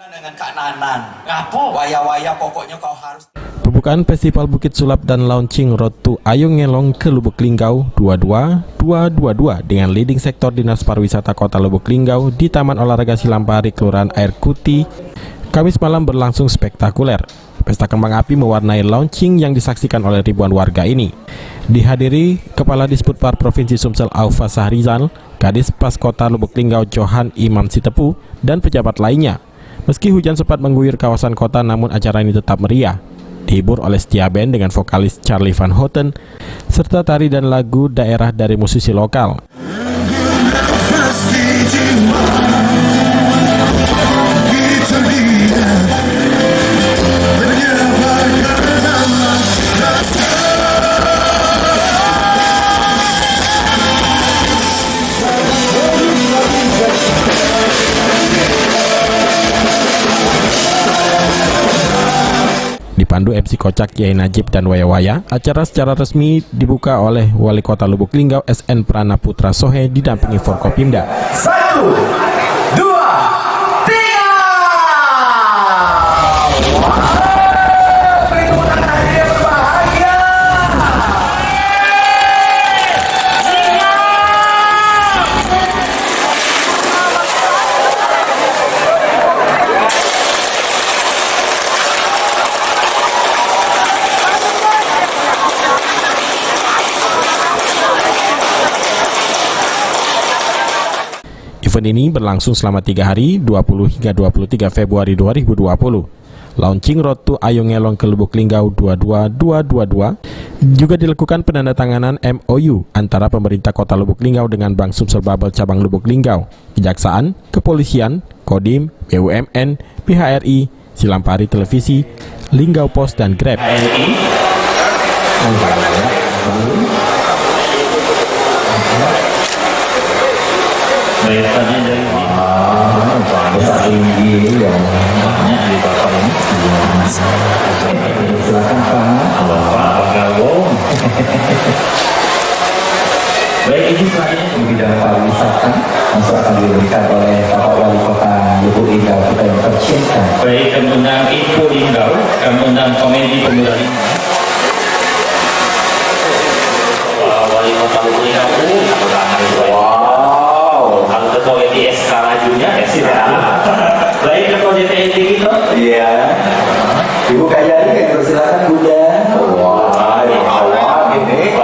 Dengan Kak Nanan. Ngapo? Waya-waya pokoknya kau harus. Pembukaan Festival Bukit Sulap dan launching Road to Ayo Ngelong ke Lubuk Linggau 22 dengan leading sektor Dinas Pariwisata Kota Lubuk Linggau di Taman Olahraga Silampari Kelurahan Air Kuti Kamis malam berlangsung spektakuler. Pesta kembang api mewarnai launching yang disaksikan oleh ribuan warga ini. Dihadiri Kepala Disputpar Provinsi Sumsel Aufa Sahrizal, Kadis Pas Kota Lubuk Linggau Johan Imam Sitepu, dan pejabat lainnya. Meski hujan sempat mengguyur kawasan kota, namun acara ini tetap meriah. Dihibur oleh Setia Band dengan vokalis Charlie Van Houten, serta tari dan lagu daerah dari musisi lokal. Dipandu MC Kocak, Kiai Najib, dan Waya-Waya, acara secara resmi dibuka oleh Wali Kota Lubuk Linggau SN Prana Putra Sohe didampingi Forkopimda. 1, 2, 3. Event ini berlangsung selama 3 hari, 20 hingga 23 Februari 2020. Launching Road to Ayo Ngelong ke Lubuk Linggau 22222 juga dilakukan penandatanganan MOU antara pemerintah Kota Lubuk Linggau dengan Bank Sumsel Babel Cabang Lubuk Linggau, Kejaksaan, Kepolisian, Kodim, BUMN, PHRI, Silampari Televisi, Linggau Pos, dan Grab. Tadi dari besar tinggi ya, banyak di bapak ini. Silakan Pak Gawong. Baik, ini selanjutnya di bidang pariwisata masuk akan diberikan oleh Bapak Wali Kota Lubuk Linggau kita yang tercinta. Baik, kami undang Info Linggau, kami undang Komedi Pemuda Linggau. Wali Kota Lubuk Linggau, ketua ETS Karajunya, baik ketua JTNT gitu. Iya. Ibu Kayani kan persilakan Bunda. Wah, ini awal ini.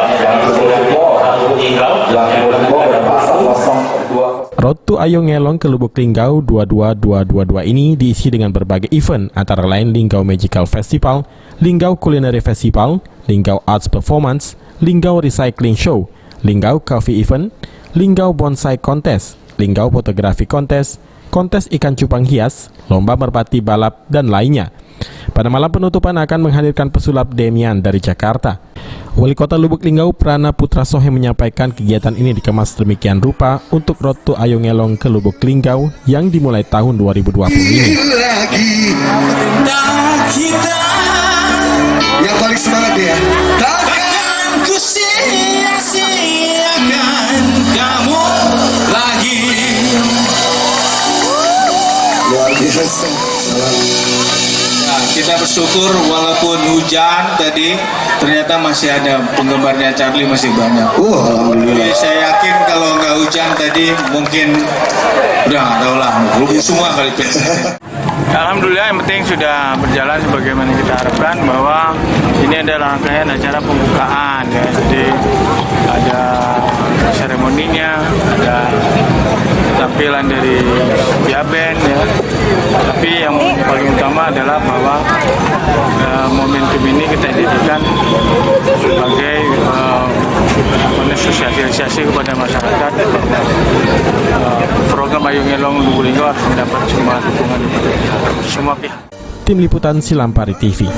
Road to Ayo Ngelong ke Lubuk Linggau 22222 ini diisi dengan berbagai event, antara lain Linggau Magical Festival, Linggau Culinary Festival, Linggau Arts Performance, Linggau Recycling Show, Linggau Coffee Event, Linggau Bonsai Contest, Linggau Fotografi Kontes, kontes ikan cupang hias, lomba merpati balap, dan lainnya. Pada malam penutupan akan menghadirkan pesulap Demian dari Jakarta. Wali Kota Lubuk Linggau Prana Putra Sohe menyampaikan kegiatan ini dikemas demikian rupa untuk Road to Ayo Ngelong ke Lubuk Linggau yang dimulai tahun 2020 ini. Yang paling semangat ya. Takkan ku sia-siakan kamu lagi. Luar biasa. Nah, kita bersyukur walaupun hujan tadi ternyata masih ada penggemarnya Charlie masih banyak. Alhamdulillah. Jadi saya yakin kalau nggak hujan tadi mungkin udah nggak tahu lah, rubuh semua kali itu. Alhamdulillah yang penting sudah berjalan sebagaimana kita harapkan, bahwa ini adalah rangkaian acara pembukaan ya. Jadi ada seremoninya, ada tampilan dari Setia Band ya. Tapi yang paling utama adalah bahwa momentum ini kita jadikan sebagai sosialisasi kepada masyarakat. Program Ayo Ngelong Lubuk Linggau harus mendapat semua dukungan dari semua pihak. Tim Liputan Silampari TV.